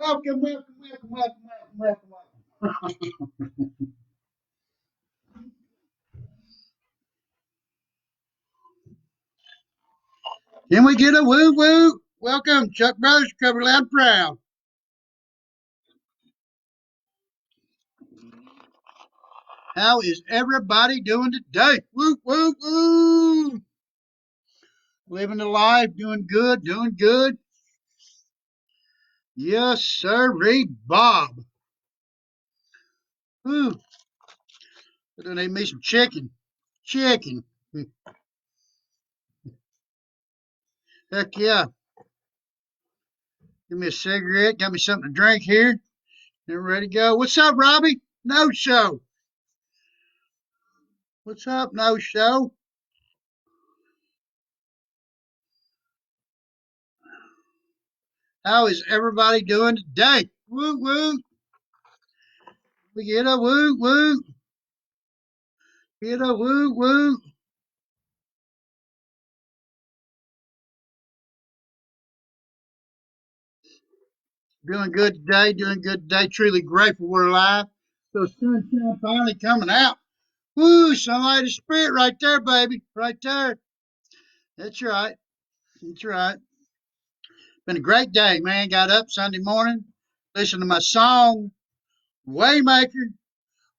Welcome, welcome, welcome, welcome, welcome, welcome, welcome. Can we get a woo woo? Welcome, Chuck Brothers, Cover Loud Proud. How is everybody doing today? Woo, woo, woo. Living the life, doing good, doing good. Yes, sir, Bob. Woo. I don't need me some chicken. Chicken. Heck yeah. Give me a cigarette. Got me something to drink here. And ready to go. What's up, Robbie? No show. What's up, no show? How is everybody doing today? Woo woo. We get a woo woo. Get a woo woo. Doing good today. Doing good today. Truly grateful we're alive. So sunshine finally coming out. Woo, sunlight is spirit right there, baby. Right there. That's right. That's right. Been a great day, man. Got up Sunday morning, listened to my song, Waymaker.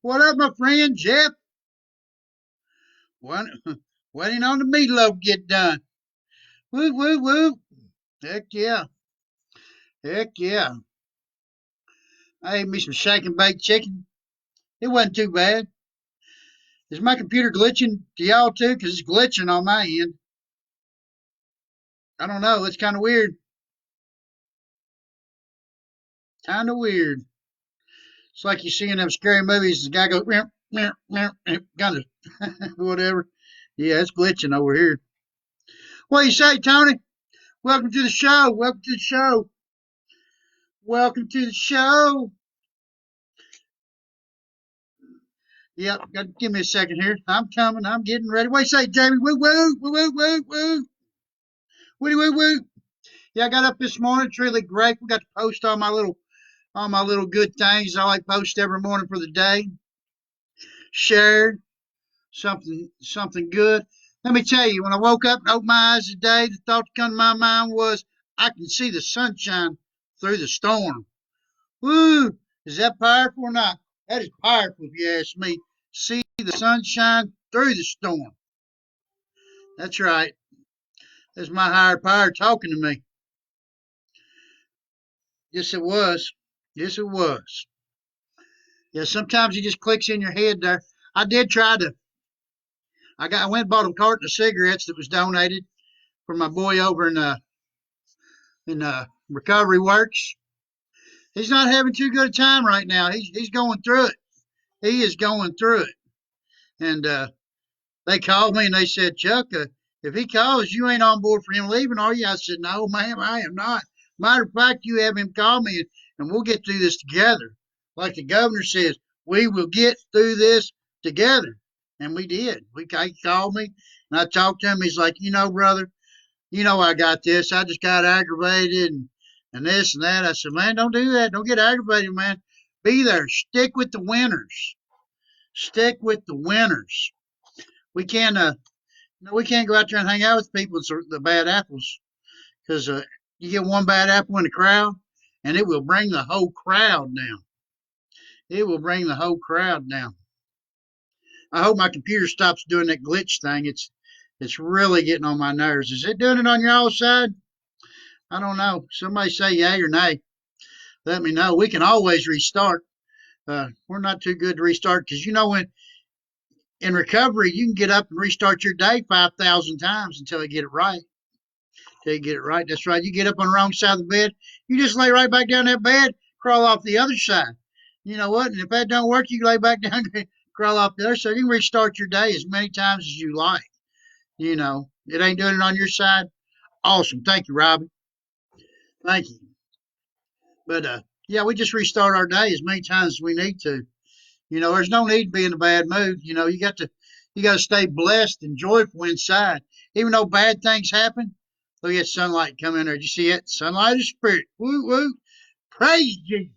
What up, my friend Jeff? Waiting on the meatloaf to get done. Woo, woo, woo. Heck yeah. Heck yeah. I ate me some shake and bake chicken. It wasn't too bad. Is my computer glitching to y'all too? Because it's glitching on my end. I don't know. It's kind of weird. Kind of weird. It's like you see in them scary movies. The guy goes, meow, meow, meow, kind of whatever. Yeah, it's glitching over here. What do you say, Tony? Welcome to the show. Welcome to the show. Welcome to the show. Yep, give me a second here. I'm coming. I'm getting ready. What do you say, Jamie? Woo woo, woo woo, woo woo, woo woo woo. Yeah, I got up this morning. It's really grateful. Got to post all my little good things I like post every morning for the day. Shared something good. Let me tell you, when I woke up and opened my eyes today, the thought that came to my mind was I can see the sunshine through the storm. Woo! Is that powerful or not? That is powerful if you ask me. See the sunshine through the storm. That's right. That's my higher power talking to me. Yes, it was. Yes, it was. Yeah, sometimes it just clicks in your head there. I did try to. I went and bought a carton of cigarettes that was donated for my boy over in Recovery Works. He's not having too good a time right now. He's going through it. He is going through it. And they called me and they said, Chuck, if he calls, you ain't on board for him leaving, are you? I said, no, ma'am, I am not. Matter of fact, you have him call me and we'll get through this together. Like the governor says, we will get through this together. And we did. He called me and I talked to him. He's like, brother, I got this. I just got aggravated and this and that. I said, man, don't do that. Don't get aggravated, man. Be there. Stick with the winners. Stick with the winners. We can't we can't go out there and hang out with people with the bad apples because you get one bad apple in the crowd and it will bring the whole crowd down. It will bring the whole crowd down. I hope my computer stops doing that glitch thing. It's really getting on my nerves. Is it doing it on your all side? I don't know. Somebody say yay or nay. Let me know. We can always restart. We're not too good to restart because when in recovery you can get up and restart your day 5,000 times until you get it right. Until you get it right. That's right. You get up on the wrong side of the bed, you just lay right back down that bed, crawl off the other side. You know what? And if that don't work, you lay back down, crawl off the other side. You can restart your day as many times as you like. It ain't doing it on your side. Awesome. Thank you, Robbie. Thank you. But yeah, we just restart our day as many times as we need to. There's no need to be in a bad mood. You got to stay blessed and joyful inside. Even though bad things happen, look at sunlight come in there. Did you see it? Sunlight is spirit. Woo woo. Praise Jesus.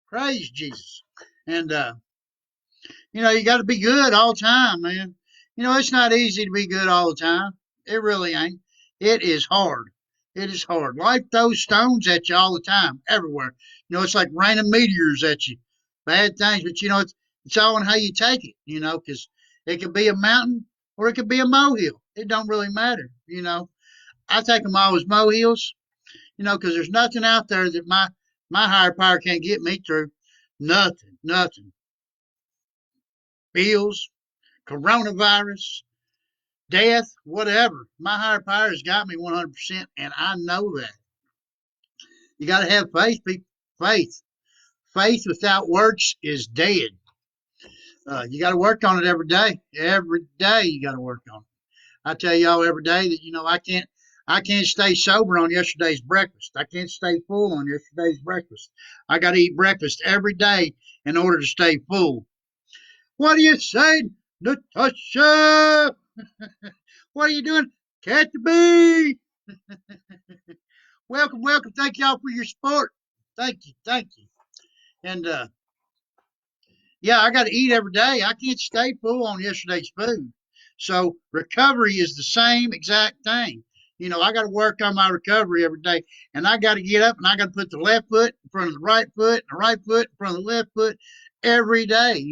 Praise Jesus. And you got to be good all the time, man. It's not easy to be good all the time. It really ain't. It is hard. It is hard. Life throws stones at you all the time, everywhere. It's like raining meteors at you, bad things. But it's all in how you take it. Because it could be a mountain or it could be a molehill. It don't really matter. I take them all as molehills. Because there's nothing out there that my higher power can't get me through. Nothing. Nothing. Bills, coronavirus, death, whatever. My higher power has got me 100%, and I know that. You got to have faith, people. Faith. Faith without works is dead. You got to work on it every day. Every day you got to work on it. I tell y'all every day that I can't stay sober on yesterday's breakfast. I can't stay full on yesterday's breakfast. I got to eat breakfast every day in order to stay full. What do you say, Natasha? What are you doing? Catch the bee. Welcome, welcome. Thank y'all for your support. Thank you, thank you. And yeah, I got to eat every day. I can't stay full on yesterday's food. So recovery is the same exact thing. I got to work on my recovery every day, and I got to get up and I got to put the left foot in front of the right foot, and the right foot in front of the left foot every day.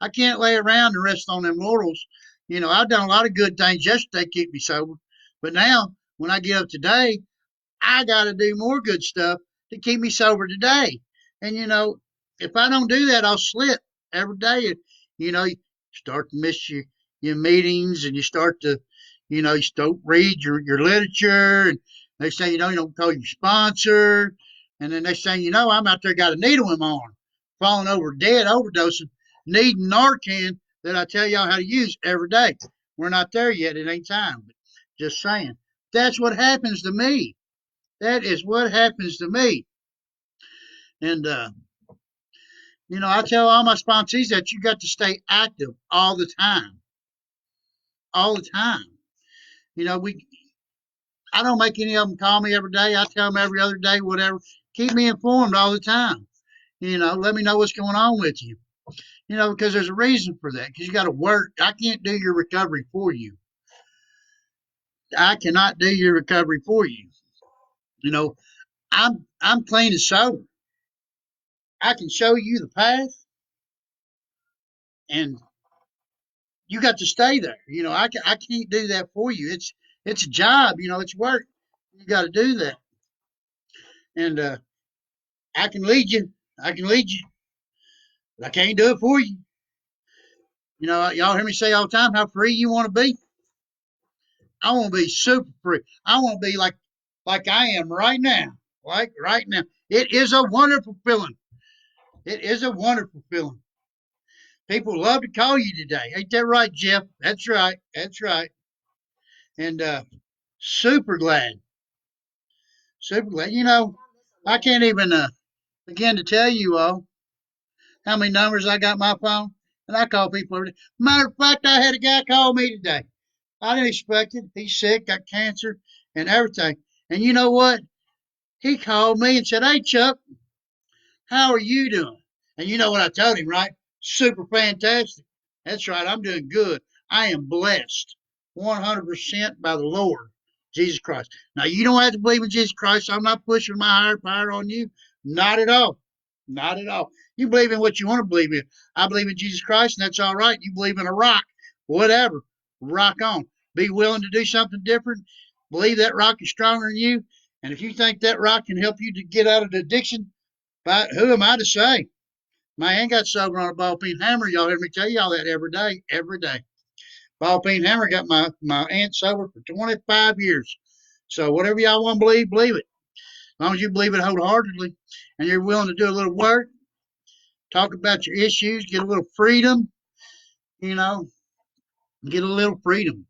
I can't lay around and rest on them laurels. I've done a lot of good things yesterday to keep me sober, but now when I get up today, I got to do more good stuff to keep me sober today. And if I don't do that, I'll slip every day. You start to miss your meetings, and you start to, you don't read your literature, and next thing you don't call your sponsor, and then next thing you know, I'm out there got a needle in my arm, falling over dead, overdosing, needing Narcan that I tell y'all how to use every day. We're not there yet. It ain't time. But just saying, that's what happens to me. That is what happens to me. And I tell all my sponsees that you got to stay active all the time, all the time. We I don't make any of them call me every day. I tell them every other day, whatever. Keep me informed all the time. Let me know what's going on with you. Because there's a reason for that. Because you got to work. I can't do your recovery for you. I cannot do your recovery for you. You know, I'm clean and sober. I can show you the path, and you got to stay there. I can't do that for you. It's a job. It's work. You got to do that, and I can lead you. I can lead you, but I can't do it for you. Y'all hear me say all the time how free you want to be. I want to be super free. I want to be like I am right now. Like right now, it is a wonderful feeling. It is a wonderful feeling. People love to call you today. Ain't that right, Jeff? That's right. That's right. And super glad. Super glad. I can't even begin to tell you all how many numbers I got on my phone. And I call people every day. Matter of fact, I had a guy call me today. I didn't expect it. He's sick, got cancer, and everything. And you know what? He called me and said, "Hey, Chuck, how are you doing?" And you know what I told him, right? Super fantastic. That's right. I'm doing good. I am blessed 100% by the Lord Jesus Christ. Now, you don't have to believe in Jesus Christ. I'm not pushing my higher power on you. Not at all. Not at all. You believe in what you want to believe in. I believe in Jesus Christ, and that's all right. You believe in a rock, whatever. Rock on. Be willing to do something different. Believe that rock is stronger than you. And if you think that rock can help you to get out of the addiction, but who am I to say? My aunt got sober on a ball peen hammer. Y'all hear me tell y'all that every day, every day. Ball peen hammer got my aunt sober for 25 years. So whatever y'all want to believe it. As long as you believe it wholeheartedly and you're willing to do a little work, talk about your issues, get a little freedom, you know, get a little freedom.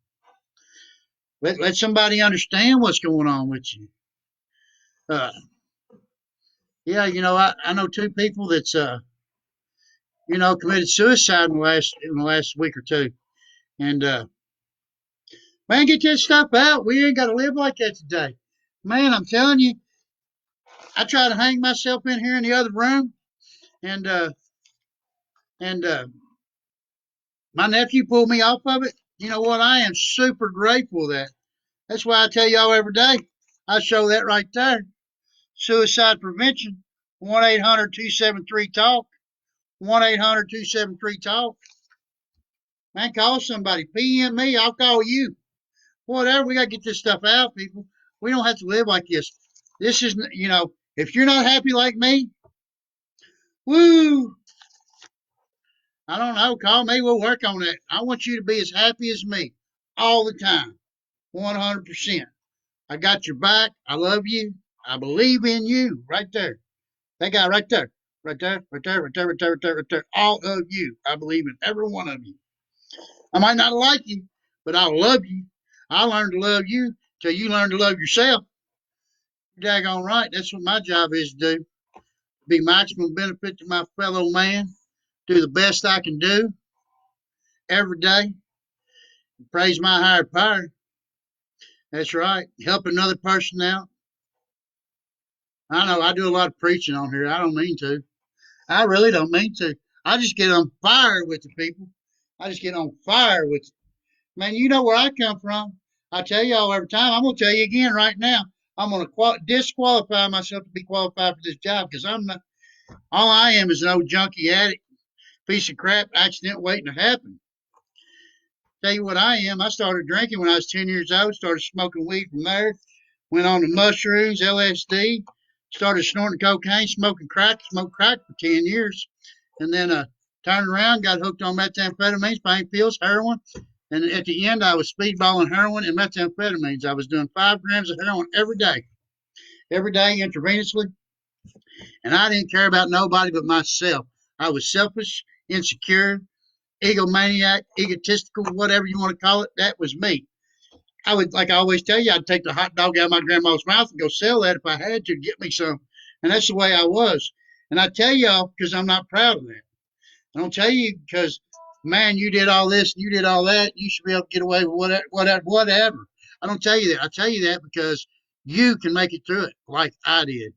Let somebody understand what's going on with you. Uh, yeah, I know two people that's committed suicide in the last week or two. And man, get that stuff out. We ain't got to live like that today. Man, I'm telling you, I try to hang myself in here in the other room, and and my nephew pulled me off of it. You know what? I am super grateful for that. That's why I tell y'all every day. I show that right there. Suicide prevention. 1-800-273-TALK. 1-800-273-TALK. Man, call somebody. PM me. I'll call you. Whatever. We got to get this stuff out, people. We don't have to live like this. This is, if you're not happy like me, woo, I don't know. Call me. We'll work on that. I want you to be as happy as me all the time. 100%. I got your back. I love you. I believe in you. Right there. That guy right there. Right there. Right there. Right there. Right there. Right there. Right there. All of you. I believe in every one of you. I might not like you, but I'll love you. I'll learn to love you till you learn to love yourself. You're daggone right. That's what my job is to do. Be maximum benefit to my fellow man. Do the best I can do every day. Praise my higher power. That's right. Help another person out. I know I do a lot of preaching on here. I don't mean to. I really don't mean to. I just get on fire with the people. I just get on fire with it. Man, you know where I come from. I tell y'all every time. I'm gonna tell you again right now. I'm gonna disqualify myself to be qualified for this job because I'm not. All I am is an old junkie addict, piece of crap, accident waiting to happen. Tell you what I am. I started drinking when I was 10 years old. Started smoking weed from there. Went on to mushrooms, LSD. Started snorting cocaine, smoking crack. Smoked crack for 10 years. And then turned around, got hooked on methamphetamines, pain pills, heroin. And at the end, I was speedballing heroin and methamphetamines. I was doing 5 grams of heroin every day intravenously. And I didn't care about nobody but myself. I was selfish, insecure, egomaniac, egotistical, whatever you want to call it. That was me. I would, like I always tell you, I'd take the hot dog out of my grandma's mouth and go sell that if I had to get me some. And that's the way I was. And I tell y'all because I'm not proud of that. I don't tell you because, man, you did all this and you did all that. You should be able to get away with whatever. I don't tell you that. I tell you that because you can make it through it like I did.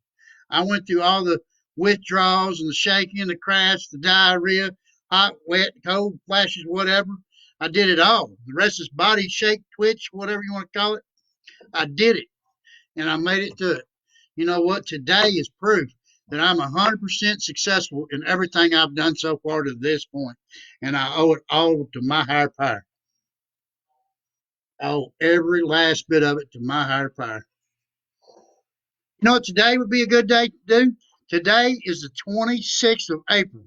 I went through all the withdrawals and the shaking, the crash, the diarrhea, hot, wet, cold flashes, whatever. I did it all. The restless body shake, twitch, whatever you want to call it. I did it and I made it through it. You know what? Today is proof that I'm 100% successful in everything I've done so far to this point, and I owe it all to my higher power. I owe every last bit of it to my higher power. You know what today would be a good day to do? Today is the 26th of April.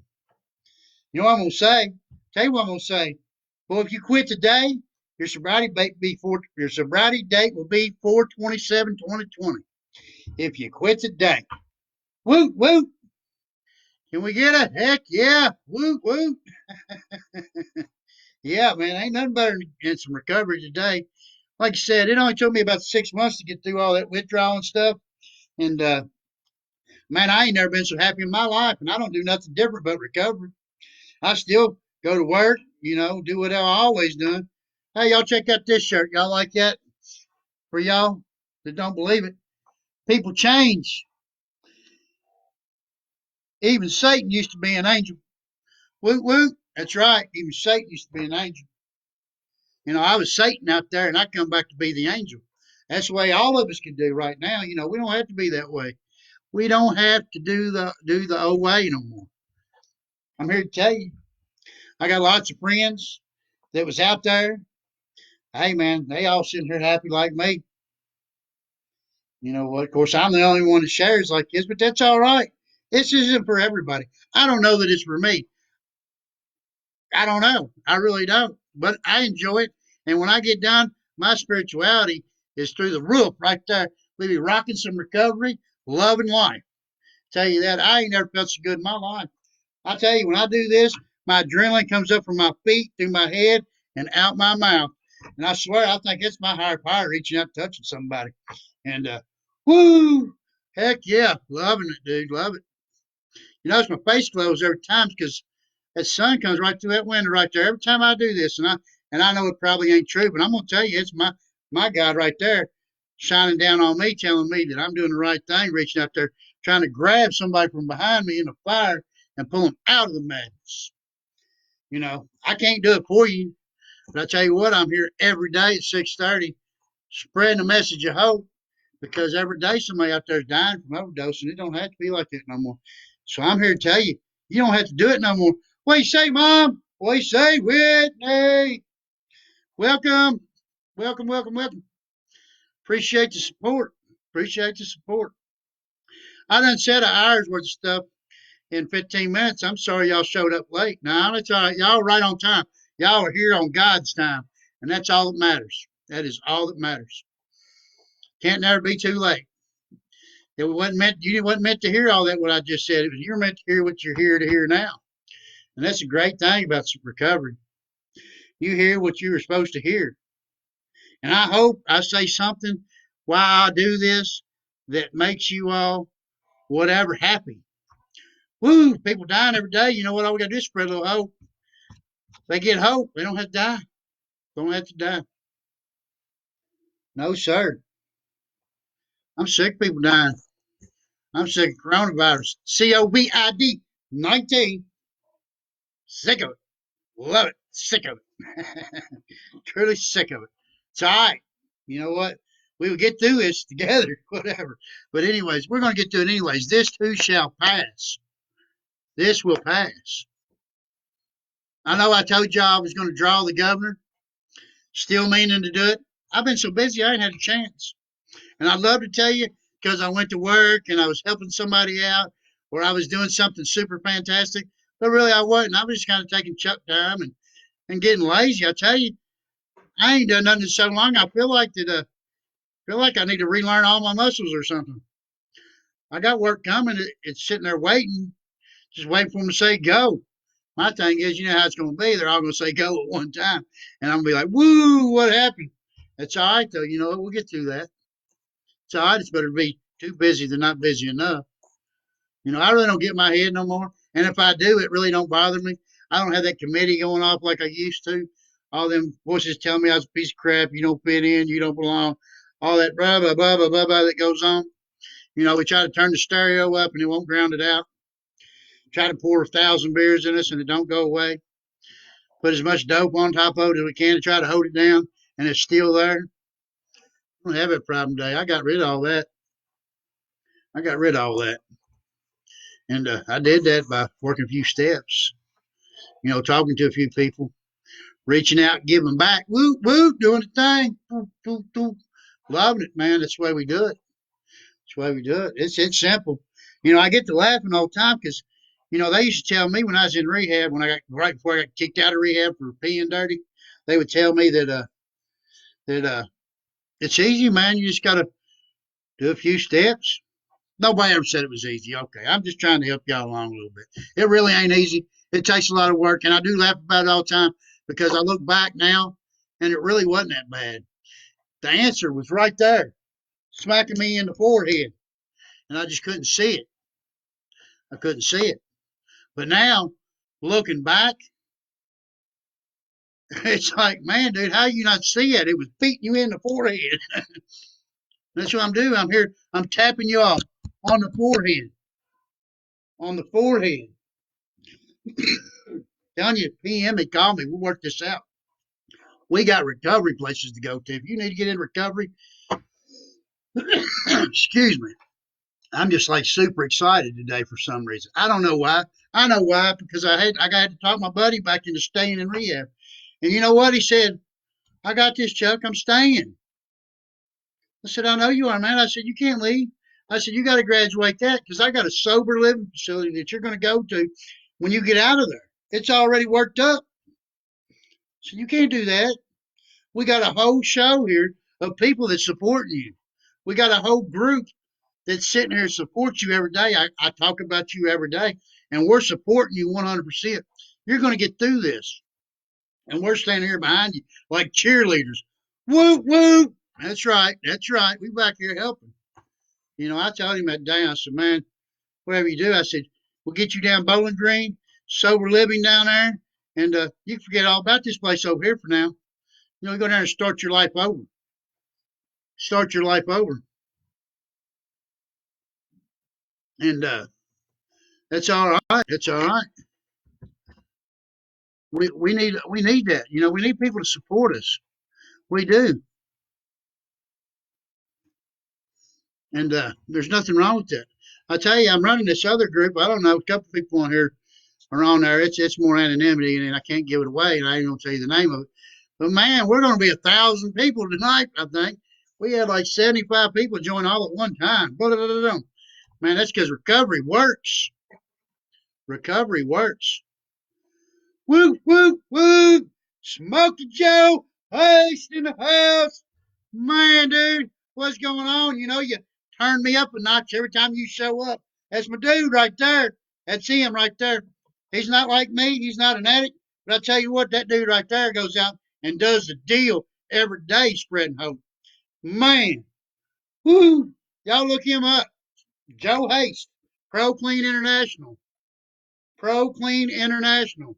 You know what I'm going to say? Tell you what I'm going to say. Well, if you quit today, your sobriety date will be 4/27/2020. If you quit today, woo woo. Can we get a heck yeah? Woo woo. Yeah, man, ain't nothing better than some recovery today. Like I said, it only took me about 6 months to get through all that withdrawal and stuff. And man, I ain't never been so happy in my life, and I don't do nothing different but recovery. I still go to work, do what I always done. Hey, y'all check out this shirt. Y'all like that? For y'all that don't believe it, people change. Even Satan used to be an angel. Woot woot. That's right. Even Satan used to be an angel. I was Satan out there, and I come back to be the angel. That's the way all of us can do right now. We don't have to be that way. We don't have to do the old way no more. I'm here to tell you, I got lots of friends that was out there. Hey man, they all sitting here happy like me. You know what? Of course, I'm the only one that shares like this, but that's all right. This isn't for everybody. I don't know that it's for me. I don't know. I really don't. But I enjoy it. And when I get done, my spirituality is through the roof right there. We be rocking some recovery, loving life. Tell you that I ain't never felt so good in my life. I tell you, when I do this, my adrenaline comes up from my feet, through my head, and out my mouth. And I swear, I think it's my higher power reaching out, touching somebody. And woo, heck yeah, loving it, dude, love it. Notice my face glows every time because that sun comes right through that window right there. Every time I do this, and I know it probably ain't true, but I'm gonna tell you, it's my God right there. shining down on me, telling me that I'm doing the right thing, reaching out there, trying to grab somebody from behind me in the fire and pull them out of the madness. I can't do it for you, but I tell you what, I'm here every day at 6:30, spreading a message of hope because every day somebody out there is dying from overdosing. It don't have to be like that no more. So I'm here to tell you, you don't have to do it no more. What you say, Mom? What you say, Whitney? Welcome, welcome, welcome, welcome. Appreciate the support. Appreciate the support. I done said an hour's worth of stuff in 15 minutes. I'm sorry y'all showed up late. Now, that's all right. Y'all are right on time. Y'all are here on God's time, and that's all that matters. That is all that matters. Can't never be too late. It wasn't meant. You wasn't meant to hear all that. What I just said. You're meant to hear what you're here to hear now, and that's a great thing about recovery. You hear what you were supposed to hear, and I hope I say something while I do this that makes you all whatever happy. Woo! People dying every day. You know what? All we got to do is spread a little hope. They get hope. They don't have to die. Don't have to die. No, sir. I'm sick of people dying. I'm sick of coronavirus. COVID 19. Sick of it. Love it. Sick of it. Truly sick of it. It's all right. You know what? We will get through this together, whatever. But, anyways, we're going to get through it anyways. This too shall pass. This will pass. I know I told y'all I was going to draw the governor, still meaning to do it. I've been so busy, I ain't had a chance. And I'd love to tell you because I went to work and I was helping somebody out or I was doing something super fantastic. But really, I wasn't. I was just kind of taking chuck time and getting lazy. I tell you, I ain't done nothing in so long. I feel like that. Feel like I need to relearn all my muscles or something. I got work coming. It's sitting there waiting, just waiting for them to say go. My thing is, you know how it's going to be. They're all going to say go at one time, and I'm going to be like, "Woo, what happened?" That's all right though. You know what? We'll get through that. It's all right. It's better to be too busy than not busy enough. I really don't get my head no more. And if I do, it really don't bother me. I don't have that committee going off like I used to. All them voices telling me I was a piece of crap, you don't fit in, you don't belong, all that blah, blah, blah, blah, blah, blah that goes on. We try to turn the stereo up and it won't ground it out. Try to pour 1,000 beers in us and it don't go away. Put as much dope on top of it as we can to try to hold it down and it's still there. I don't have that problem today. I got rid of all that. I got rid of all that. And I did that by working a few steps, talking to a few people, reaching out, giving back, whoop, whoop, doing the thing, whoop, whoop, whoop. Loving it, man. That's the way we do it. That's the way we do it. It's simple. I get to laughing all the time because, they used to tell me when I was in rehab, when I got right before I got kicked out of rehab for peeing dirty, they would tell me that it's easy, man. You just got to do a few steps. Nobody ever said it was easy. Okay, I'm just trying to help y'all along a little bit. It really ain't easy. It takes a lot of work, and I do laugh about it all the time because I look back now, and it really wasn't that bad. The answer was right there, smacking me in the forehead, and I just couldn't see it. I couldn't see it. But now, looking back, it's like, man, dude, how you not see it? It was beating you in the forehead. That's what I'm doing. I'm here. I'm tapping you off on the forehead. On the forehead. Telling you, PM, they called me. We'll work this out. We got recovery places to go to. If you need to get in recovery, excuse me. I'm just like super excited today for some reason. I don't know why. I know why because I got to talk my buddy back into staying in rehab. And you know what? He said, I got this, Chuck. I'm staying. I said, I know you are, man. I said, you can't leave. I said, you got to graduate that because I got a sober living facility that you're going to go to when you get out of there. It's already worked up. So you can't do that. We got a whole show here of people that support you. We got a whole group that's sitting here and supports you every day. I talk about you every day, and we're supporting you 100%. You're going to get through this. And we're standing here behind you like cheerleaders. Whoop, whoop. That's right. That's right. We back here helping. I told him that day, I said, man, whatever you do, I said, we'll get you down Bowling Green, sober living down there, and you can forget all about this place over here for now. Go down and start your life over. start your life over. And that's all right. That's all right. We need that. You know, we need people to support us. We do. And there's nothing wrong with that. I tell you, I'm running this other group. I don't know, a couple people on here are on there. It's more anonymity, and I can't give it away, and I ain't gonna tell you the name of it. But man, we're gonna be 1,000 people tonight. I think we had like 75 people join all at one time. Man, that's because recovery works. Recovery works. Woo, woo, woo! Smokey Joe, Haste in the house. Man, dude, what's going on? You know, you turn me up a notch every time you show up. That's my dude right there. That's him right there. He's not like me. He's not an addict. But I tell you what, that dude right there goes out and does the deal every day, spreading hope. Man, woo! Y'all look him up. Joe Haste, Pro Clean International. Pro Clean International.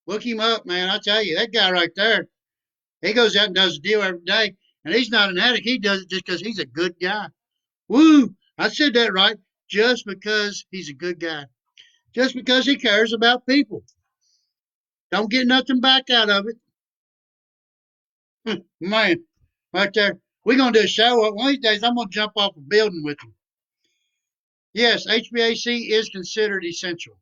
Look him up, man. I tell you, that guy right there, he goes out and does the deal every day. And he's not an addict. He does it just because he's a good guy. Woo! I said that right. Just because he's a good guy. Just because he cares about people. Don't get nothing back out of it. Man, right there. We're going to do a show. One of these days, I'm going to jump off a building with him. Yes, HVAC is considered essential.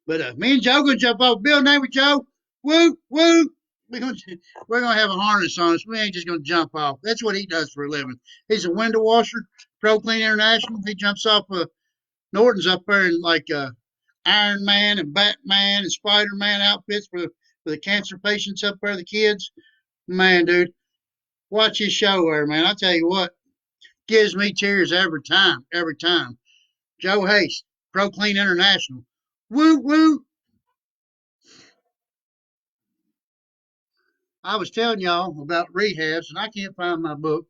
But me and Joe going to jump off a building, ain't we, Joe? Woo, woo. We're gonna have a harness on us. We ain't just gonna jump off. That's what he does for a living. He's a window washer, Pro Clean International. He jumps off Norton's up there in like Iron Man and Batman and Spider Man outfits for the cancer patients up there, the kids. Man, dude, watch his show there, man. I tell you what, gives me tears every time, every time. Joe Haste, Pro Clean International. Woo woo. I was telling y'all about rehabs, and I can't find my book.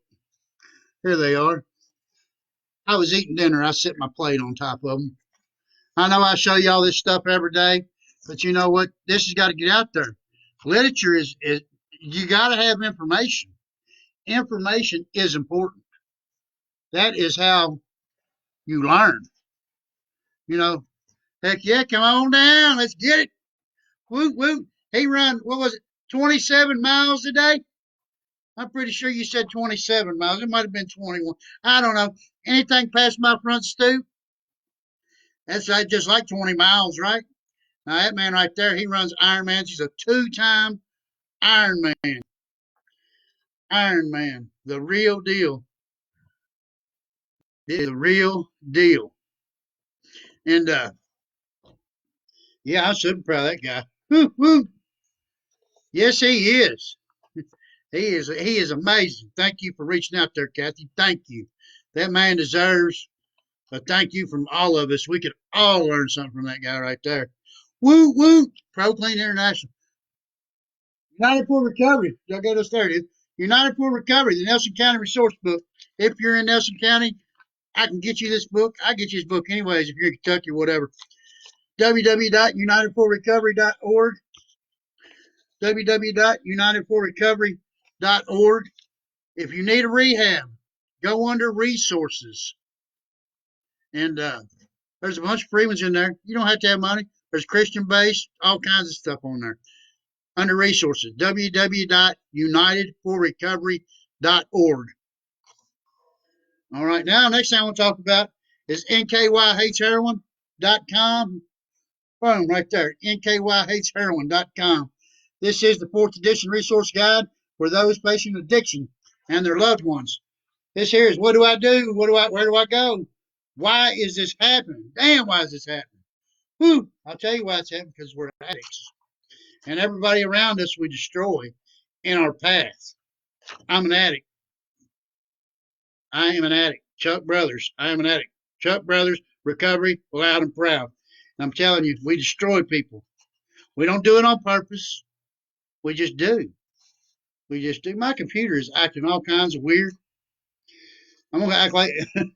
Here they are. I was eating dinner. I set my plate on top of them. I know I show y'all this stuff every day, but you know what? This has got to get out there. Literature is you got to have information. Information is important. That is how you learn. You know, heck yeah, come on down. Let's get it. Woo, woo. He run, what was it, 27 miles a day? I'm pretty sure you said 27 miles. It might have been 21. I don't know. Anything past my front stoop, that's just like 20 miles, right? Now, that man right there, he runs Ironmans. He's a two-time Ironman. Ironman, the real deal. The real deal. And yeah, I'm super proud of that guy. Woo, woo. Yes, he is. He is amazing. Thank you for reaching out there, Kathy. Thank you. That man deserves a thank you from all of us. We could all learn something from that guy right there. Woo woo. Pro Clean International. United for Recovery. Y'all get us there, dude. United for Recovery, the Nelson County Resource Book. If you're in Nelson County, I can get you this book. I get you this book anyways if you're in Kentucky or whatever. www.unitedforrecovery.org. www.unitedforrecovery.org. If you need a rehab, go under resources. And there's a bunch of free ones in there. You don't have to have money. There's Christian based, all kinds of stuff on there. Under resources, www.unitedforrecovery.org. All right, now next thing I want to talk about is nkyhateheroin.com. Boom, right there, nkyhateheroin.com. This is the 4th edition resource guide for those facing addiction and their loved ones. This here is what do I do? Where do I go? Why is this happening? Damn, why is this happening? Whew, I'll tell you why it's happening, because we're addicts. And everybody around us we destroy in our path. I'm an addict. I am an addict. Chuck Brothers, I am an addict. Chuck Brothers, recovery, loud and proud. And I'm telling you, we destroy people. We don't do it on purpose. We just do. We just do. My computer is acting all kinds of weird. I'm gonna act like I'm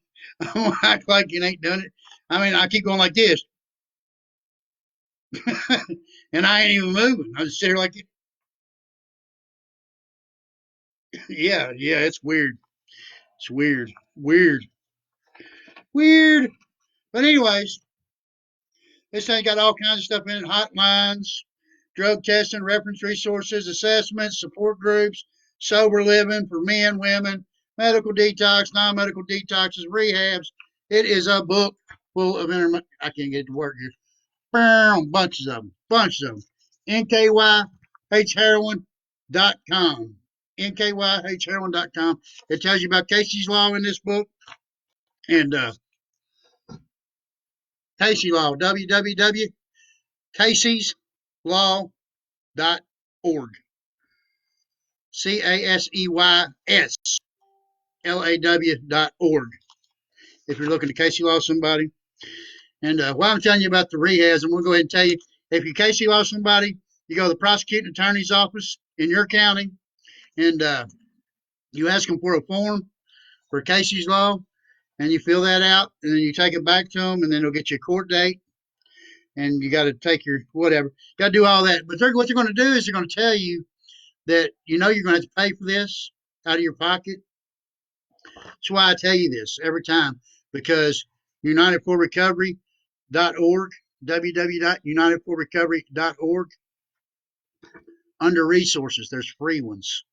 gonna act like it ain't done it. I mean, I keep going like this, and I ain't even moving. I just sit here like Yeah, yeah, it's weird. It's weird. Weird. Weird. But anyways, this thing got all kinds of stuff in it. Hotlines, drug testing, reference resources, assessments, support groups, sober living for men, women, medical detox, non-medical detoxes, rehabs. It is a book full of information. I can't get it to work here. Bunches of them. Bunches of them. NKYHeroin.com. NKYHeroin.com. It tells you about Casey's Law in this book. And Casey Law, www.caseyslaw.org. CASEYSLAW.org. If you're looking to Casey Law somebody. And while I'm telling you about the rehabs, I'm going to go ahead and tell you if you Casey Law somebody, you go to the prosecuting attorney's office in your county and you ask them for a form for Casey's Law and you fill that out and then you take it back to them and then they'll get you a court date and you got to take your whatever. You got to do all that. But what they're going to do is they're going to tell you that you're going to have to pay for this out of your pocket. That's why I tell you this every time because UnitedForRecovery.org, www.unitedforrecovery.org, under resources, there's free ones.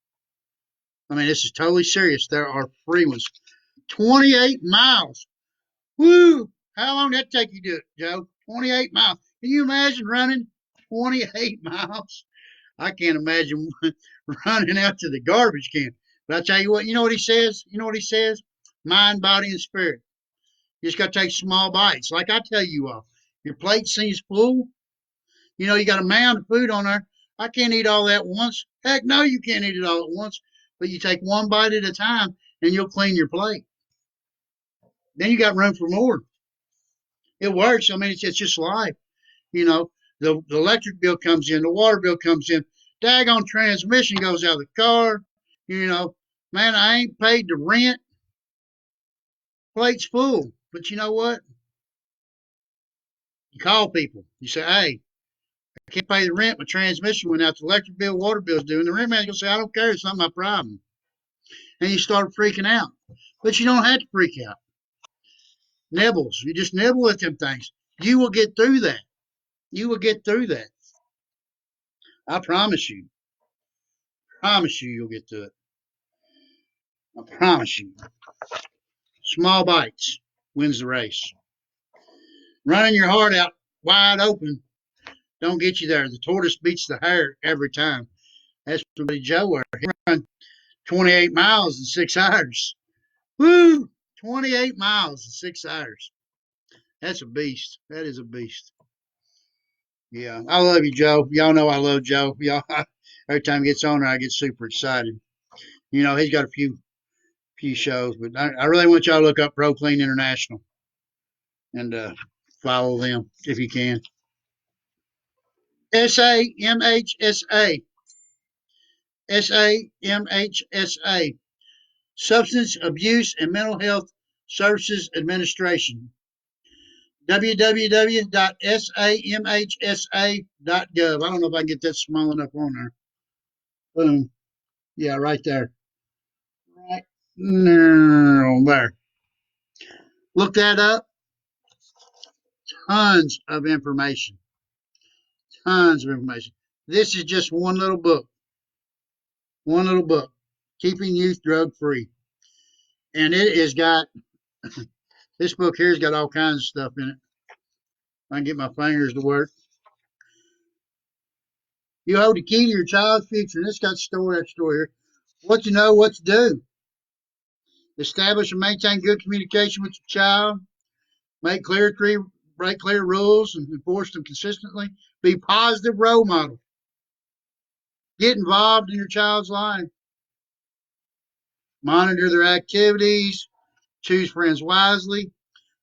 I mean, this is totally serious. There are free ones. 28 miles. Woo! How long did that take you to do it, Joe? 28 miles. Can you imagine running 28 miles? I can't imagine running out to the garbage can. But I tell you what, you know what he says? You know what he says? Mind, body, and spirit. You just got to take small bites. Like I tell you all, your plate seems full. You know, you got a mound of food on there. I can't eat all that once. Heck no, you can't eat it all at once. But you take one bite at a time and you'll clean your plate. Then you got room for more. It works. I mean, it's just life. You know, the electric bill comes in, the water bill comes in, daggone transmission goes out of the car. You know, man, I ain't paid the rent. Plate's full. But you know what? You call people. You say, hey, I can't pay the rent. My transmission went out. The electric bill, water bill's due. And the rent man's going to say, I don't care. It's not my problem. And you start freaking out. But you don't have to freak out. Nibbles. You just nibble at them things. You will get through that. You will get through that. I promise you. Promise you you'll get through it. I promise you. Small bites wins the race. Running your heart out wide open don't get you there. The tortoise beats the hare every time. That's what Joe were. He ran 28 miles in 6 hours. Woo! 28 miles in 6 hours. That's a beast. That is a beast. Yeah, I love you, Joe. Y'all know I love Joe. Y'all, every time he gets on there, I get super excited. You know, he's got a few shows, but I really want y'all to look up Pro Clean International and follow them if you can. SAMHSA. SAMHSA. Substance Abuse and Mental Health Services Administration. www.samhsa.gov. I don't know if I can get that small enough on there. Boom. Yeah, right there. Right there. Look that up. Tons of information. Tons of information. This is just one little book. One little book. Keeping Youth Drug Free. And it has got, this book here has got all kinds of stuff in it. I can get my fingers to work. You hold the key to your child's future. And it's got story after story here. What to know, what to do. Establish and maintain good communication with your child. Break clear rules and enforce them consistently. Be positive role model. Get involved in your child's life. Monitor their activities. Choose friends wisely.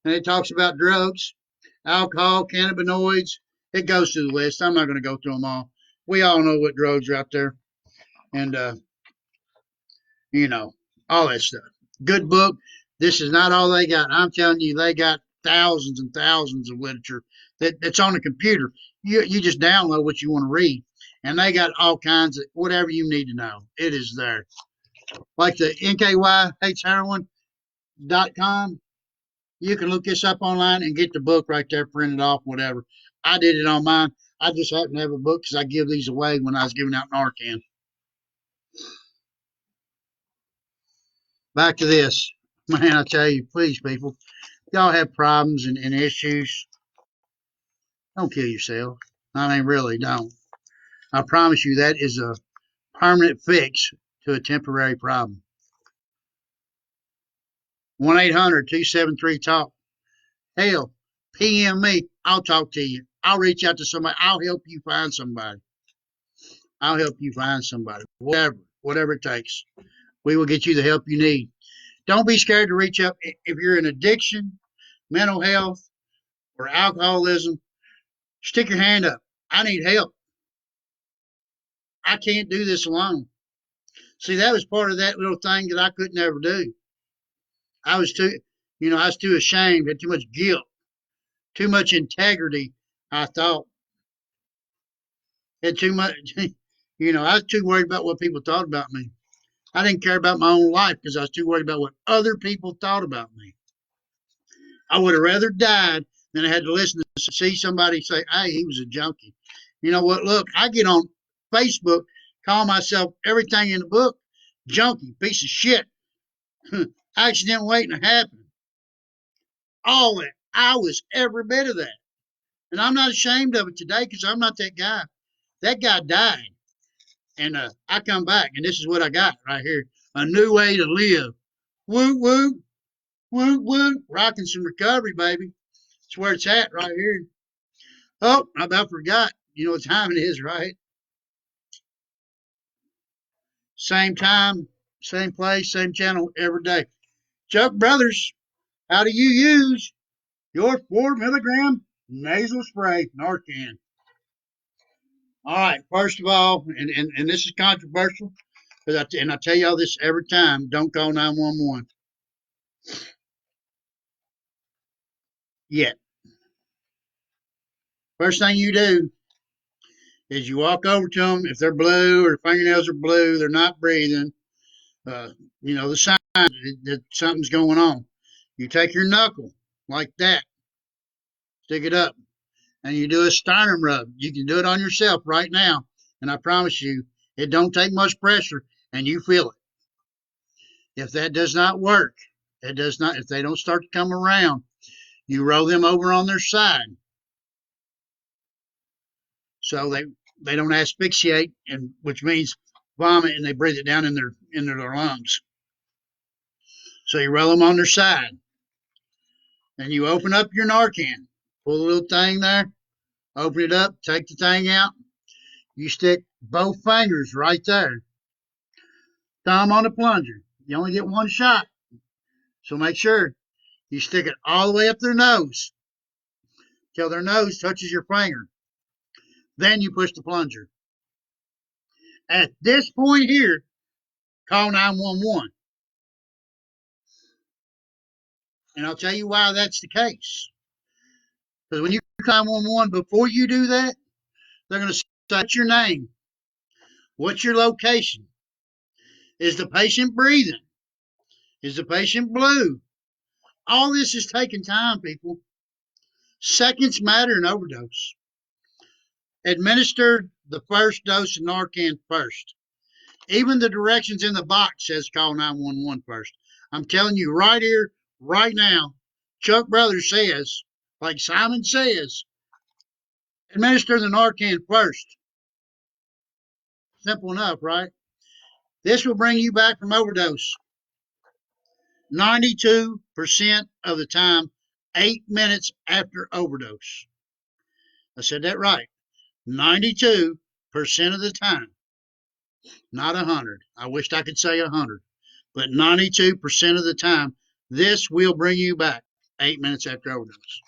And it talks about drugs, alcohol, cannabinoids. It goes through the list. I'm not going to go through them all. We all know what drugs are out there. And, you know, all that stuff. Good book. This is not all they got. I'm telling you, they got thousands and thousands of literature that's on the computer. You just download what you want to read. And they got all kinds of whatever you need to know. It is there. like the NKYHateSheroin.com. You can look this up online and get the book right there printed off, whatever. I did it on mine. I just happen to have a book because I give these away when I was giving out Narcan. Back to this. Man, I tell you, please, people, y'all have problems and issues. Don't kill yourself. I mean, really, don't. I promise you that is a permanent fix to a temporary problem. 1-800-273-TALK. Hell, PM me. I'll talk to you. I'll reach out to somebody. I'll help you find somebody. I'll help you find somebody. Whatever it takes. We will get you the help you need. Don't be scared to reach out if you're in addiction, mental health, or alcoholism. Stick your hand up. I need help. I can't do this alone. See, that was part of that little thing that I couldn't ever do. I was too, I was too ashamed, had too much guilt, too much integrity. I thought had too much. I was too worried about what people thought about me. I didn't care about my own life because I was too worried about what other people thought about me. I would have rather died than I had to listen to see somebody say, "Hey, he was a junkie." You know what? Look, I get on Facebook, call myself everything in the book, junkie, piece of shit, accident waiting to happen. All that. I was every bit of that. And I'm not ashamed of it today because I'm not that guy. That guy died. And I come back, and this is what I got right here. A new way to live. Woo, woo, woo, woo. Rocking some recovery, baby. That's where it's at right here. Oh, I about forgot. You know what time it is, right? Same time, same place, same channel every day. Chuck Brothers, how do you use your 4 milligram nasal spray Narcan? All right, first of all, and this is controversial, and I tell y'all this every time, don't call 911 yet. First thing you do is you walk over to them. If they're blue or fingernails are blue, they're not breathing, uh, the sign that something's going on. You take your knuckle like that, stick it up, and you do a sternum rub. You can do it on yourself right now, and I promise you, it don't take much pressure, and you feel it. If that does not work, it does not. If they don't start to come around, you roll them over on their side, so they don't asphyxiate, and which means vomit, and they breathe it down into their lungs. So you roll them on their side, and you open up your Narcan, pull the little thing there, open it up, take the thing out. You stick both fingers right there, thumb on the plunger. You only get one shot, so make sure you stick it all the way up their nose till their nose touches your finger. Then you push the plunger. At this point here, call 911. And I'll tell you why that's the case. Because when you call 911, before you do that, they're going to say, what's your name? What's your location? Is the patient breathing? Is the patient blue? All this is taking time, people. Seconds matter in overdose. Administer the first dose of Narcan first. Even the directions in the box says call 911 first. I'm telling you right here, right now, Chuck Brothers says, like Simon says, administer the Narcan first. Simple enough, right? This will bring you back from overdose 92% of the time, 8 minutes after overdose. I said that right. 92% of the time, not 100. I wished I could say 100, but 92% of the time, this will bring you back 8 minutes after overdose.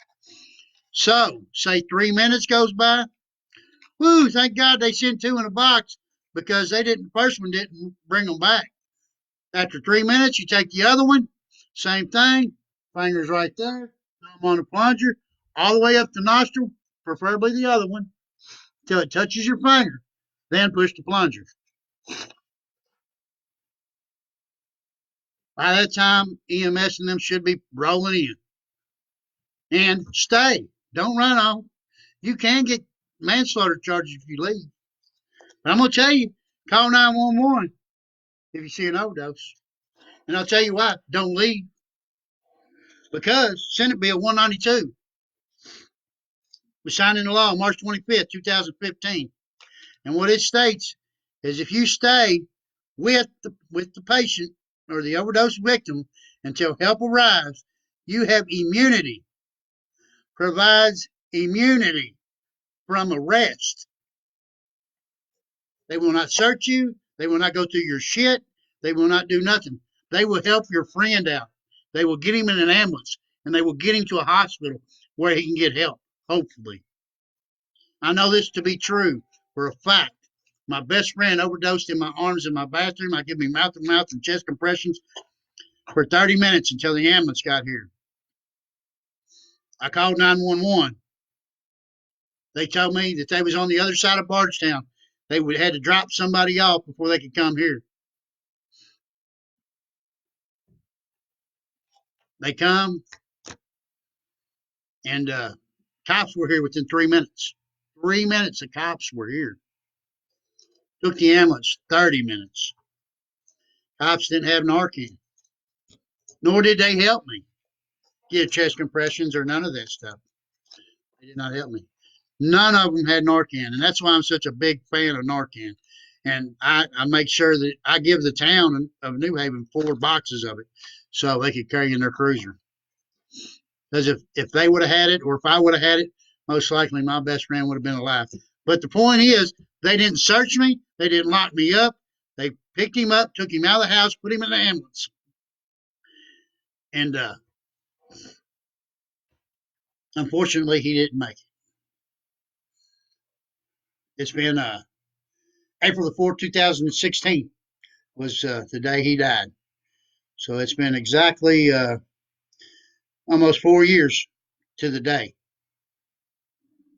So, say 3 minutes goes by. Woo, thank God they sent two in a box because first one didn't bring them back. After 3 minutes, you take the other one, same thing, fingers right there, thumb on the plunger, all the way up the nostril, preferably the other one, till it touches your finger. Then push the plunger. By that time, EMS and them should be rolling in. And stay. Don't run off. You can get manslaughter charges if you leave. But I'm going to tell you, call 911 if you see an overdose. And I'll tell you why. Don't leave. Because Senate Bill 192 was signed into law March 25th, 2015. And what it states is if you stay with the patient or the overdose victim until help arrives, you have immunity. Provides immunity from arrest. They will not search you. They will not go through your shit. They will not do nothing. They will help your friend out. They will get him in an ambulance and they will get him to a hospital where he can get help, hopefully. I know this to be true for a fact. My best friend overdosed in my arms in my bathroom. I give him mouth-to-mouth and chest compressions for 30 minutes until the ambulance got here. I called 911. They told me that they was on the other side of Bardstown. They would had to drop somebody off before they could come here. They come, and cops were here within 3 minutes. 3 minutes, the cops were here. Took the ambulance 30 minutes. Cops didn't have Narcan, nor did they help me get chest compressions or none of that stuff. They did not help me. None of them had Narcan, and that's why I'm such a big fan of Narcan. And I make sure that I give the town of New Haven 4 boxes of it so they could carry in their cruiser. Because if they would have had it, or if I would have had it, most likely my best friend would have been alive. But the point is, they didn't search me. They didn't lock me up. They picked him up, took him out of the house, put him in the ambulance. And unfortunately, he didn't make it. It's been April the 4th, 2016 was the day he died. So it's been exactly almost 4 years to the day.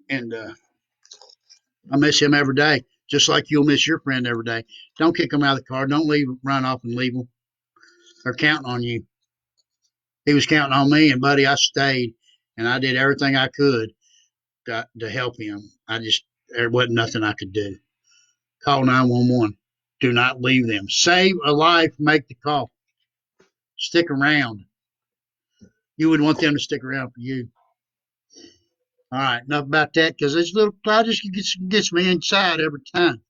And I miss him every day, just like you'll miss your friend every day. Don't kick him out of the car. Don't run off and leave him. They're counting on you. He was counting on me, and buddy, I stayed, and I did everything I could to help him. There wasn't nothing I could do. Call 911. Do not leave them. Save a life. Make the call. Stick around. You would want them to stick around for you. All right, enough about that because this little cloud just gets me inside every time.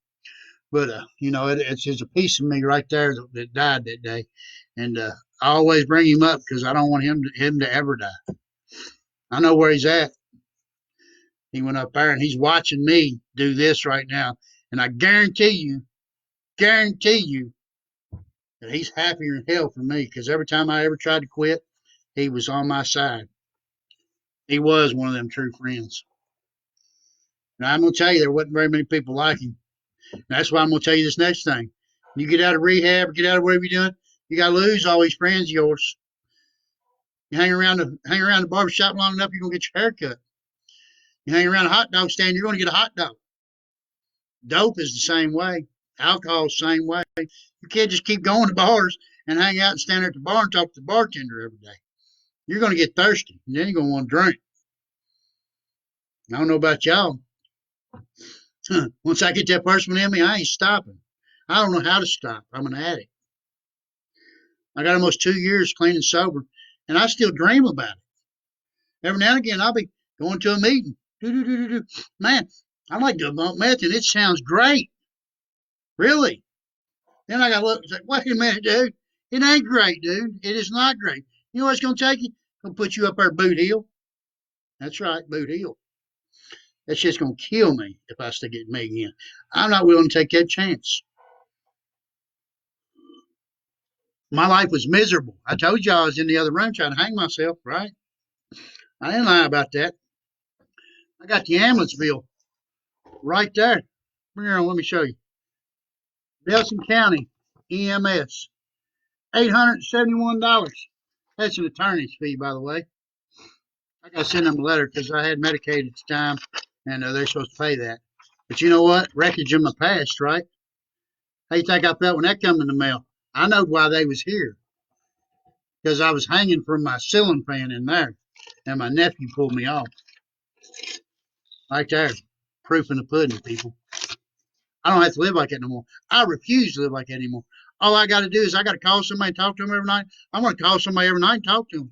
But it's a piece of me right there that died that day, and I always bring him up because I don't want him to ever die. I know where he's at. He went up there and he's watching me do this right now, and I guarantee you that he's happier in hell for me because every time I ever tried to quit, he was on my side. He was one of them true friends. Now I'm gonna tell you, there wasn't very many people like him. And that's why I'm gonna tell you this next thing. You get out of rehab or get out of whatever you're doing, you gotta lose all these friends of yours. You hang around the barbershop long enough, you're gonna get your hair cut. You hang around a hot dog stand, you're gonna get a hot dog. Dope is the same way. Alcohol is the same way. You can't just keep going to bars and hang out and stand there at the bar and talk to the bartender every day. You're gonna get thirsty, and then you're gonna want to drink. I don't know about y'all. Once I get that persimmon in me, I ain't stopping. I don't know how to stop. I'm an addict. I got almost 2 years clean and sober, and I still dream about it. Every now and again, I'll be going to a meeting. Man, I like to bump meth, and it sounds great. Really. Then I got to look and say, wait a minute, dude. It ain't great, dude. It is not great. You know what's going to take you? Going to put you up there Boot Hill. That's right, Boot Hill. That's just going to kill me if I stick it in me again. I'm not willing to take that chance. My life was miserable. I told you I was in the other room trying to hang myself, right? I didn't lie about that. I got the ambulance bill right there. Bring it on, let me show you. Nelson County EMS, $871. That's an attorney's fee, by the way. I got to send them a letter because I had Medicaid at the time, and they're supposed to pay that. But you know what? Wreckage in my past, right? How you think I felt when that come in the mail? I know why they was here. because I was hanging from my ceiling fan in there, and my nephew pulled me off. Right there, proof in the pudding, people. I don't have to live like that no more. I refuse to live like that anymore. All I got to do is I got to call somebody and talk to them every night. I'm going to call somebody every night and talk to them.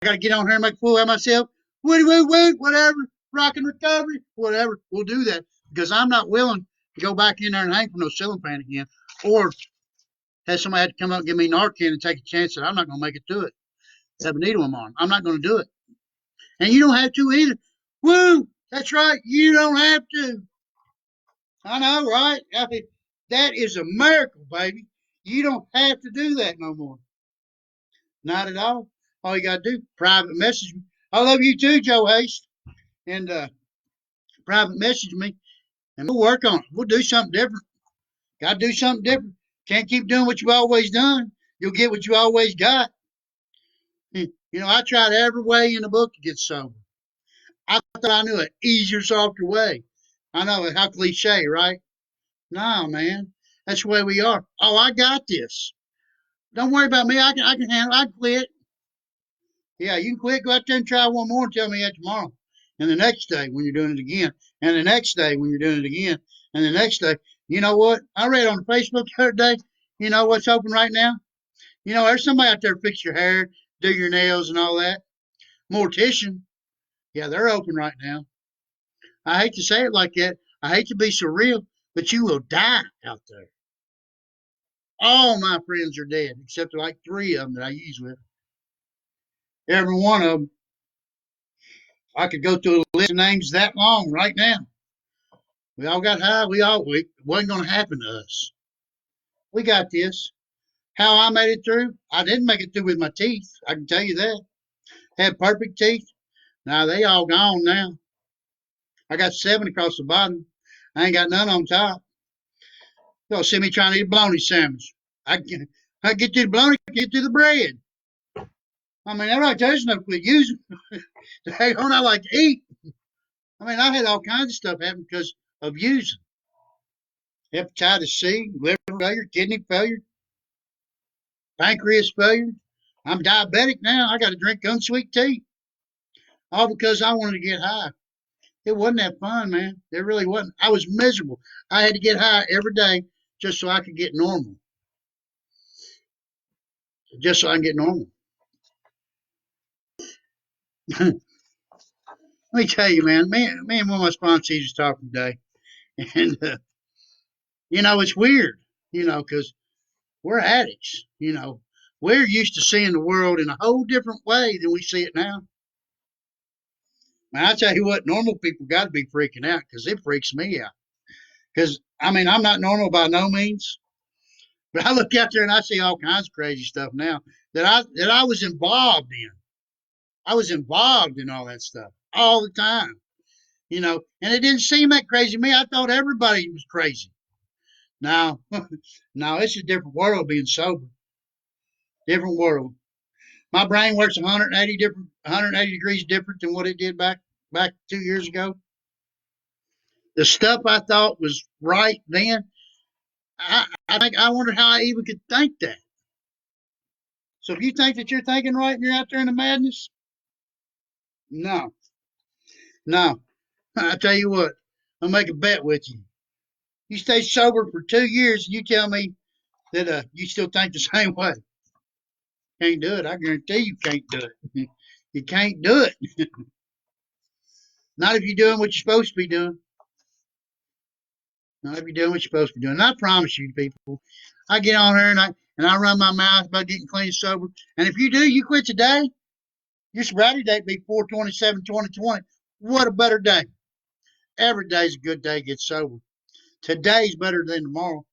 I got to get on here and make a fool out of myself. Woody, woo, woo, whatever. Rock and recovery, whatever. We'll do that because I'm not willing to go back in there and hang from no ceiling fan again, or have somebody have to come up and give me Narcan and take a chance that I'm not going to make it through it. Have a needle in my arm. I'm not going to do it. And you don't have to either. Woo! That's right. You don't have to. I know, right? I mean, that is a miracle, baby. You don't have to do that no more. Not at all. All you got to do, private message me. I love you too, Joe Haste. And private message me, and we'll work on it. We'll do something different. Got to do something different. Can't keep doing what you've always done. You'll get what you always got. You know, I tried every way in the book to get sober. I thought I knew an easier, softer way. I know how cliche, right? No, man. That's the way we are. Oh, I got this. Don't worry about me. I can handle. I can quit. Yeah, you can quit. Go out there and try one more and tell me that tomorrow. And the next day when you're doing it again. And the next day when you're doing it again. And the next day. You know what? I read on Facebook the other day. You know what's open right now? You know, there's somebody out there fix your hair, do your nails, and all that. Mortician. Yeah, they're open right now. I hate to say it like that. I hate to be surreal, but you will die out there. All my friends are dead, except like 3 of them that I use with. Every one of them. I could go through a list of names that long right now. We all got high. It wasn't going to happen to us. We got this. How I made it through? I didn't make it through with my teeth. I can tell you that. Had perfect teeth. Now they all gone now. I got 7 across the bottom. I ain't got none on top. You'll see me trying to eat a bologna sandwich. I get to the bologna, get to the bread. I mean, everybody tells you no quit using. They don't I like to eat. I mean, I had all kinds of stuff happen because of using. Hepatitis C, liver failure, kidney failure, pancreas failure. I'm diabetic now. I got to drink unsweet tea. All because I wanted to get high. It wasn't that fun, man. It really wasn't. I was miserable. I had to get high every day just so I could get normal. Just so I can get normal. Let me tell you, man. Me and one of my sponsors was talking today, and you know it's weird, you know, because we're addicts. You know, we're used to seeing the world in a whole different way than we see it now. Man, I tell you what, normal people got to be freaking out because it freaks me out. Because I mean, I'm not normal by no means, but I look out there and I see all kinds of crazy stuff now that I was involved in. I was involved in all that stuff all the time, you know, and it didn't seem that crazy to me. I thought everybody was crazy. Now, now it's a different world being sober. Different world. My brain works 180 degrees different than what it did back 2 years ago. The stuff I thought was right then, I wonder how I even could think that. So if you think that you're thinking right and you're out there in the madness, no, no. I tell you what, I'll make a bet with you. You stay sober for 2 years and you tell me that you still think the same way. Can't do it. I guarantee you can't do it. You can't do it. Not if you're doing what you're supposed to be doing. Not if you're doing what you're supposed to be doing. And I promise you, people, I get on here and I run my mouth about getting clean and sober. And if you do, you quit today, your sobriety date be 4/27/2020. What a better day. Every day's a good day to get sober. Today's better than tomorrow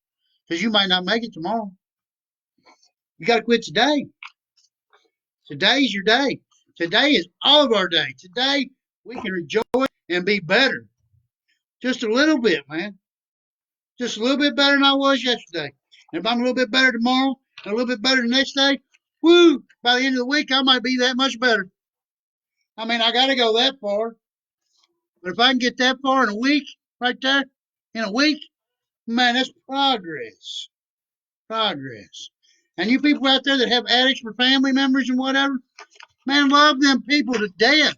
because you might not make it tomorrow. You got to quit today. Today's your day. Today is all of our day. Today we can rejoice and be better. Just a little bit, man. Just a little bit better than I was yesterday. And if I'm a little bit better tomorrow and a little bit better the next day, woo, by the end of the week, I might be that much better. I mean, I got to go that far. But if I can get that far in a week, right there, in a week, man, that's progress. Progress. And you people out there that have addicts for family members and whatever, man, love them people to death.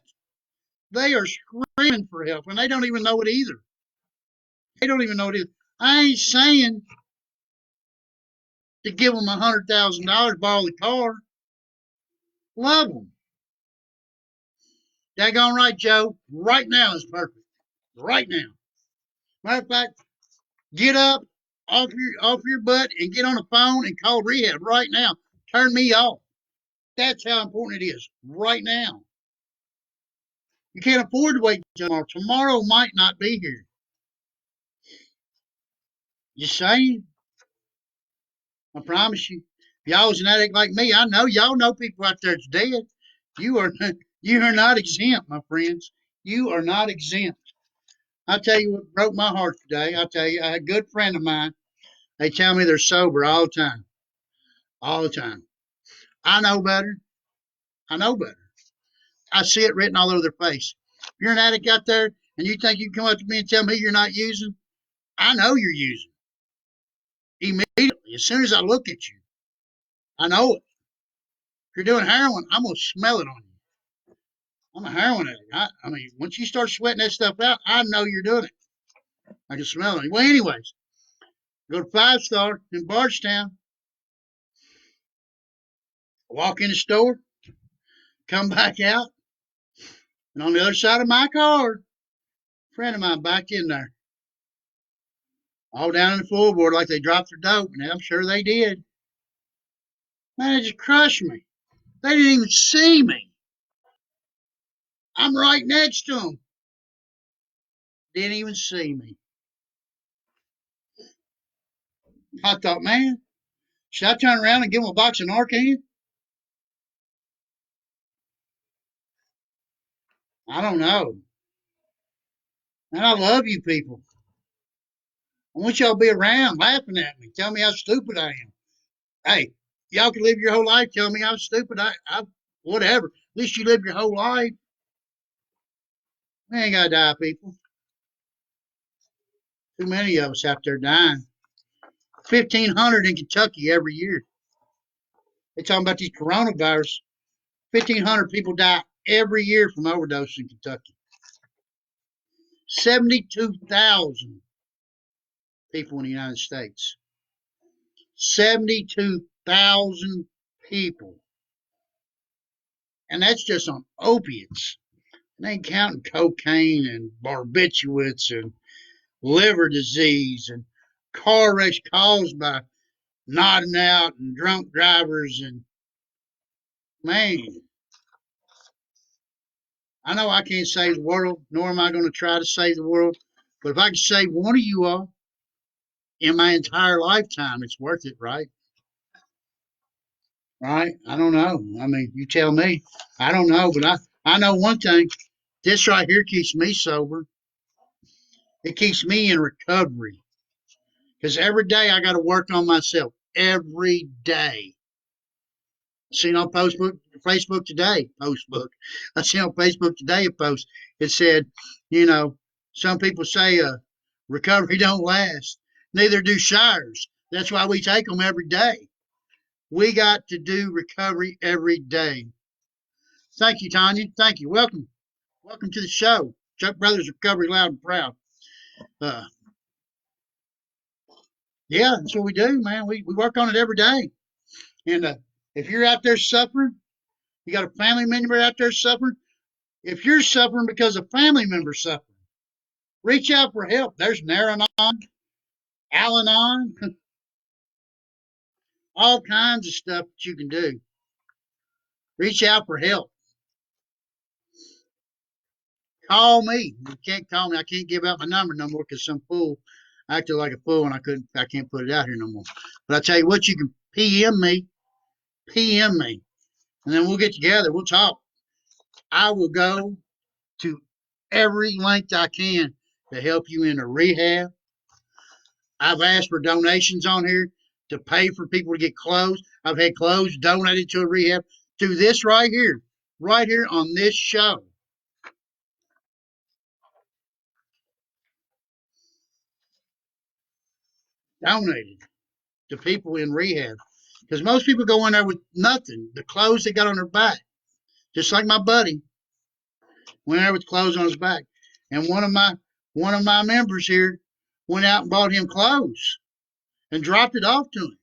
They are screaming for help, and they don't even know it either. They don't even know it either. I ain't saying to give them $100,000, borrow the car. Love them. Daggone right, Joe. Right now is perfect. Right now. Matter of fact, get up off your butt and get on the phone and call rehab right now. Turn me off. That's how important it is right now. You can't afford to wait till tomorrow. Tomorrow might not be here. Just saying. I promise you. If y'all was an addict like me, I know y'all know people out there that's dead. You are you are not exempt, my friends. You are not exempt. I tell you what broke my heart today. I tell you, I had a good friend of mine. They tell me they're sober all the time. All the time. I know better. I know better. I see it written all over their face. If you're an addict out there and you think you can come up to me and tell me you're not using, I know you're using. Immediately, as soon as I look at you, I know it. If you're doing heroin, I'm gonna smell it on you. I'm a heroin addict. I mean, once you start sweating that stuff out, I know you're doing it. I can smell it. Well, anyways, go to Five Star in Bardstown. Walk in the store, come back out, and on the other side of my car, a friend of mine back in there, all down in the floorboard like they dropped their dope, and I'm sure they did. Man, it just crushed me. They didn't even see me. I'm right next to them. Didn't even see me. I thought, man, should I turn around and give them a box of Narcan? I don't know. And I love you people. I want y'all to be around laughing at me, tell me how stupid I am. Hey, y'all can live your whole life telling me how stupid I whatever. At least you live your whole life. We ain't got to die, people. Too many of us out there dying. 1,500 in Kentucky every year. They're talking about these coronavirus. 1,500 people die every year from overdose in Kentucky. 72,000 people in the United States. 72,000 people. And that's just on opiates. They ain't counting cocaine and barbiturates and liver disease and car wrecks caused by nodding out and drunk drivers. And man, I know I can't save the world, nor am I going to try to save the world. But if I can save one of you all in my entire lifetime, it's worth it, right? Right? I don't know. I mean, you tell me. I don't know, but I know one thing. This right here keeps me sober. It keeps me in recovery. Because every day I got to work on myself. Every day. Seen on Facebook today. I seen on Facebook today a post. It said, you know, some people say recovery don't last. Neither do showers. That's why we take them every day. We got to do recovery every day. Thank you, Tanya. Thank you. Welcome. Welcome to the show. Chuck Brothers Recovery Loud and Proud. Uh, yeah, that's what we do, man. We work on it every day. And if you're out there suffering, you got a family member out there suffering. If you're suffering because a family member suffering, reach out for help. There's Naranon, Al Anon, all kinds of stuff that you can do. Reach out for help. Call me. You can't call me. I can't give out my number no more because some fool acted like a fool and I can't put it out here no more. But I tell you what, you can PM me, and then we'll get together. We'll talk. I will go to every length I can to help you into rehab. I've asked for donations on here to pay for people to get clothes. I've had clothes donated to a rehab. Do this right here on this show. Donated to people in rehab Because most people go in there with nothing, the clothes they got on their back. Just like my buddy went there with clothes on his back. And one of my members here went out and bought him clothes and dropped it off to him.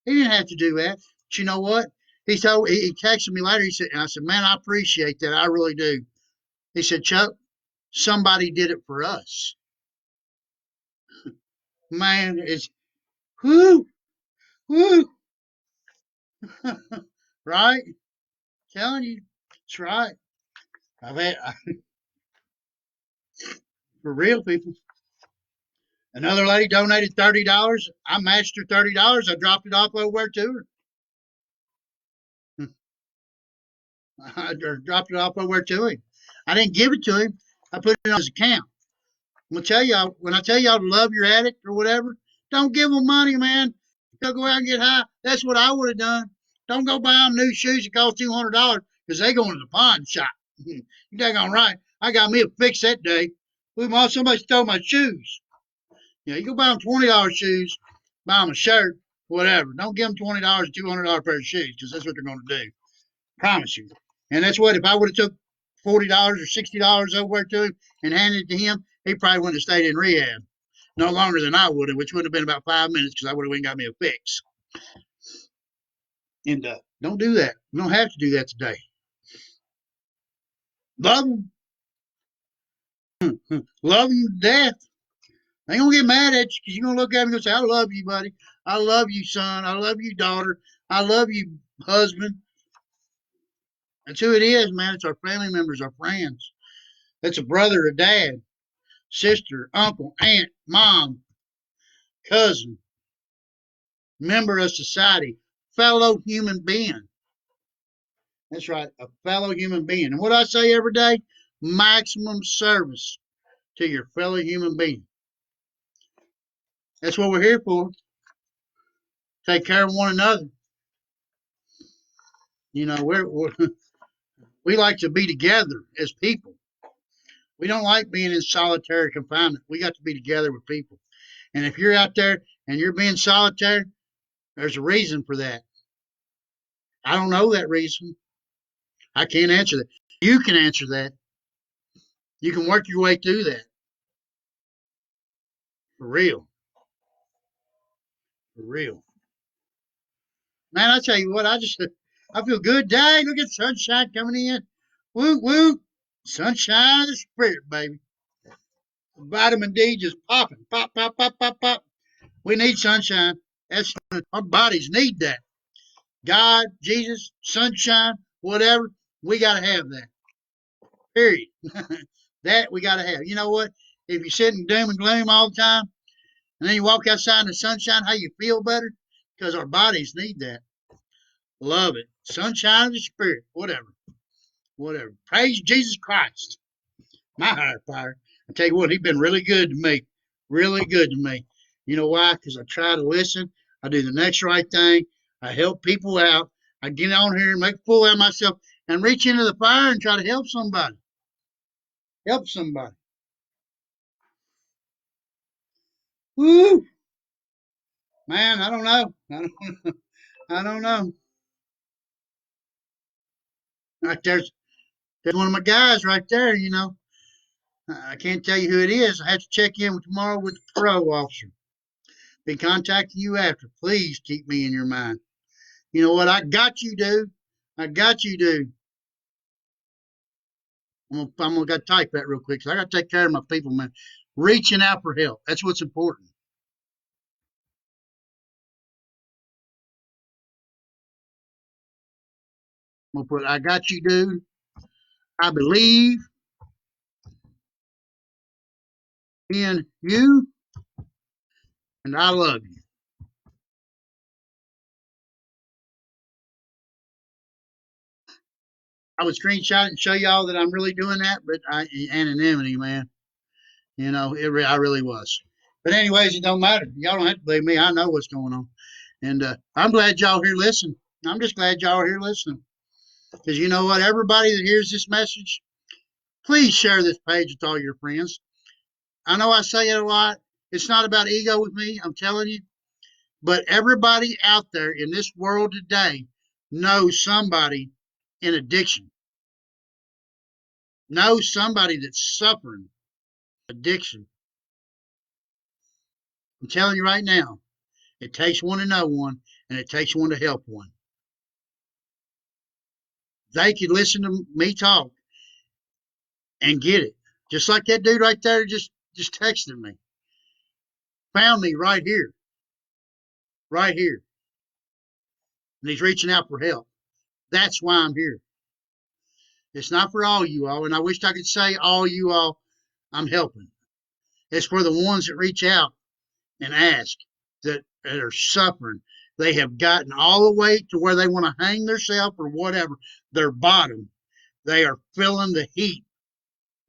He didn't have to do that. But you know what? He texted me later. I said, man, I appreciate that. I really do. He said, Chuck, somebody did it for us. Man, it's whoo, whoo, right? Telling you, it's right. I've had for real people. Another lady donated $30. I matched her $30. I dropped it off over to her. I dropped it off over to him. I didn't give it to him. I put it on his account. I'm gonna tell y'all when I tell y'all to love your addict or whatever, don't give them money, man. They'll go out and get high. That's what I would have done. Don't go buy them new shoes that cost $200 because they go into the pawn shop. You daggone right. I got me a fix that day. Somebody stole my shoes. You go buy them $20 shoes, buy them a shirt, whatever. Don't give them $20, $200 pair of shoes because that's what they're going to do. Promise you. And that's what if I would have took $40 or $60 over to him and handed it to him, he probably wouldn't have stayed in rehab no longer than I would have, which would have been about 5 minutes because I would have went and got me a fix. And don't do that. You don't have to do that today. Love them. Love them to death. They ain't gonna get mad at you because you're gonna look at them and say, I love you, buddy. I love you, son. I love you, daughter. I love you, husband. That's who it is, man. It's our family members, our friends. That's a brother, a dad, sister, uncle, aunt, mom, cousin, member of society, fellow human being. That's right, a fellow human being. And what I say every day, maximum service to your fellow human being. That's what we're here for. Take care of one another. We like to be together as people. We don't like being in solitary confinement. We got to be together with people. And if you're out there and you're being solitary, there's a reason for that. I don't know that reason. I can't answer that. You can answer that. You can work your way through that. For real. For real. Man, I tell you what, I feel good. Dang, look at the sunshine coming in. Woo, woo. Sunshine of the spirit, baby. Vitamin D just popping. Pop, pop, pop, pop, pop. We need sunshine. That's our bodies need that. God, Jesus, sunshine, whatever. We gotta have that. Period. That we gotta have. You know what? If you sit in doom and gloom all the time, and then you walk outside in the sunshine, how you feel better? Because our bodies need that. Love it. Sunshine of the spirit. Whatever. Whatever. Praise Jesus Christ. My higher power. I tell you what, he's been really good to me. Really good to me. You know why? Because I try to listen. I do the next right thing. I help people out. I get on here and make a fool out of myself and reach into the fire and try to help somebody. Help somebody. Woo! Man, I don't know. I don't know. Right there's one of my guys right there, you know. I can't tell you who it is. I have to check in tomorrow with the parole officer. Be contacting you after. Please keep me in your mind. You know what? I got you, dude. I got you, dude. I'm gonna gotta type that real quick. 'Cause I gotta take care of my people, man. Reaching out for help. That's what's important. I'm gonna put I got you, dude. I believe in you and I love you. I would screenshot and show y'all that I'm really doing that, but anonymity, man. I really was. But anyways, it don't matter. Y'all don't have to believe me. I know what's going on, and I'm glad y'all here listening. I'm just glad y'all are here listening because you know what? Everybody that hears this message, please share this page with all your friends. I know I say it a lot. It's not about ego with me. I'm telling you, But everybody out there in this world today knows somebody in addiction, knows somebody that's suffering addiction. I'm telling you right now, it takes one to know one, and it takes one to help one. They could listen to me talk and get it. Just like that dude right there just texted me. Found me right here. Right here. And he's reaching out for help. That's why I'm here. It's not for all you all, and I wish I could say all you all I'm helping. It's for the ones that reach out and ask that are suffering. They have gotten all the way to where they want to hang themselves or whatever. Their bottom. They are feeling the heat.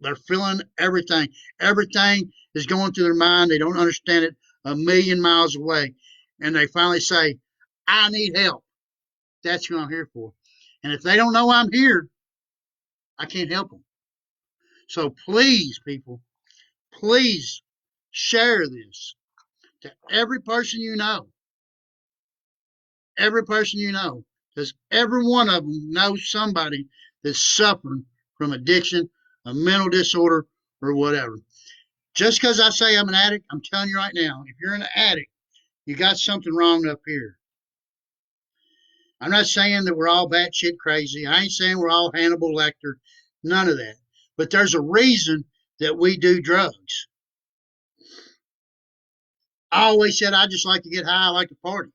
They're feeling everything. Everything is going through their mind. They don't understand it a million miles away. And they finally say, I need help. That's who I'm here for. And if they don't know I'm here, I can't help them. So please, people, please share this to every person you know. Every person you know. Because every one of them knows somebody that's suffering from addiction, a mental disorder, or whatever. Just because I say I'm an addict, I'm telling you right now, if you're an addict, you got something wrong up here. I'm not saying that we're all batshit crazy. I ain't saying we're all Hannibal Lecter. None of that. But there's a reason that we do drugs. I always said I just like to get high. I like to party.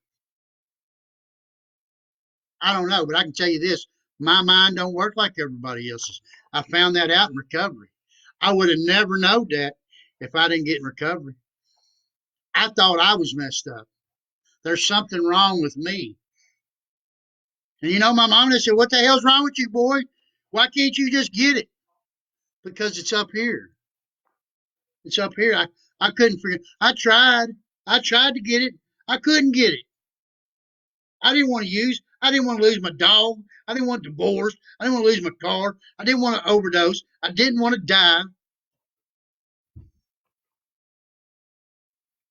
I don't know, but I can tell you this: my mind don't work like everybody else's. I found that out in recovery. I would have never known that if I didn't get in recovery. I thought I was messed up. There's something wrong with me. And you know, my mom said, "What the hell's wrong with you, boy? Why can't you just get it?" Because it's up here. It's up here. I couldn't figure. I tried. I tried to get it. I couldn't get it. I didn't want to use. I didn't want to lose my dog. I didn't want divorce. I didn't want to lose my car. I didn't want to overdose. I didn't want to die.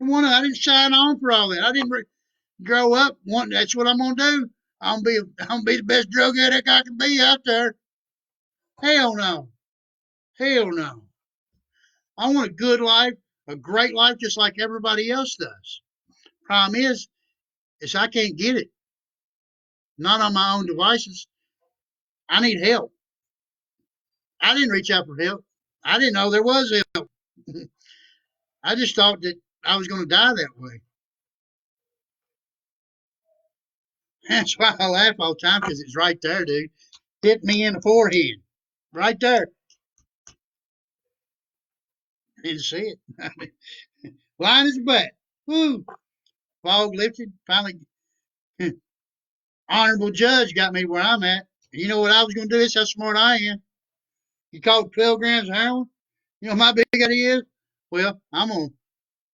I didn't sign on for all that. I didn't grow up wanting. That's what I'm gonna do. I'm gonna be the best drug addict I can be out there. Hell no. Hell no. I want a good life, a great life, just like everybody else does. Problem is I can't get it. Not on my own devices. I need help. I didn't reach out for help. I didn't know there was help. I just thought that I was going to die that way. That's why I laugh all the time because it's right there, dude. Hit me in the forehead. Right there. I didn't see it. Blind as a bat. Woo. Fog lifted. Finally, honorable judge got me where I'm at. You know what I was going to do? This is how smart I am. You call 12 grams of heroin? You know what my big idea is? Well, I'm going to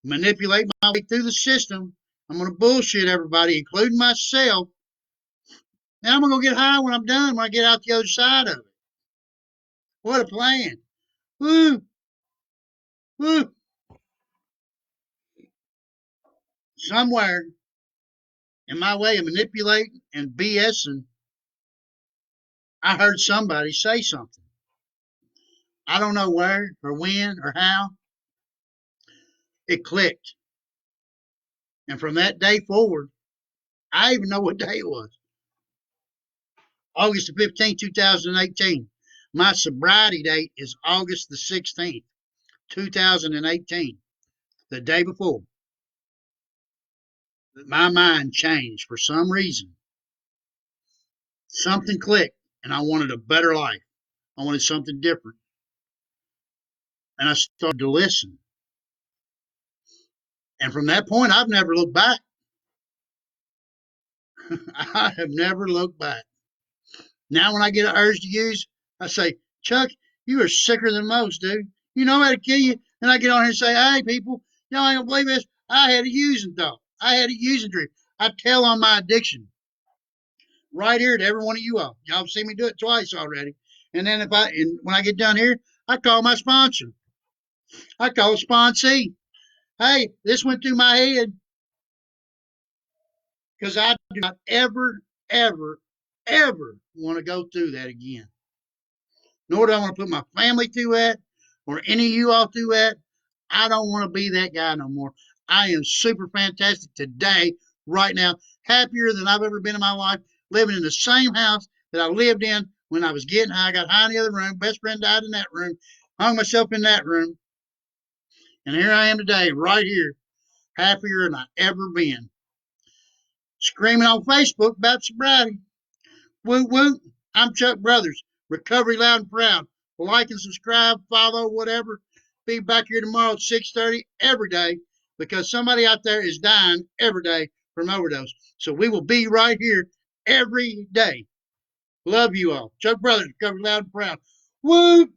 manipulate my way through the system. I'm going to bullshit everybody, including myself. And I'm going to go get high when I'm done, when I get out the other side of it. What a plan. Woo, woo. Somewhere in my way of manipulating and BSing, I heard somebody say something. I don't know where or when or how. It clicked. And from that day forward, I even know what day it was. August the 15th, 2018. My sobriety date is August the 16th, 2018. The day before. My mind changed for some reason. Something clicked, and I wanted a better life. I wanted something different. And I started to listen. And from that point, I've never looked back. I have never looked back. Now, when I get an urge to use, I say, Chuck, you are sicker than most, dude. You know how to kill you. And I get on here and say, hey, people, y'all ain't gonna believe this. I had a using thought. I had a using dream. I tell on my addiction right here to every one of you all. Y'all have seen me do it twice already. And then when I get done here, I call my sponsor. I call a sponsee. Hey, this went through my head. because I do not ever, ever, ever want to go through that again. Nor do I want to put my family through that or any of you all through that. I don't want to be that guy no more. I am super fantastic today, right now, happier than I've ever been in my life, living in the same house that I lived in when I was getting high. I got high in the other room. Best friend died in that room. Hung myself in that room. And here I am today, right here, happier than I ever been. Screaming on Facebook about sobriety. Woo woo. I'm Chuck Brothers. Recovery loud and proud. Like and subscribe, follow, whatever. Be back here tomorrow at 6:30 every day because somebody out there is dying every day from overdose. So we will be right here every day. Love you all. Chuck Brothers, Recovery loud and proud. Woo!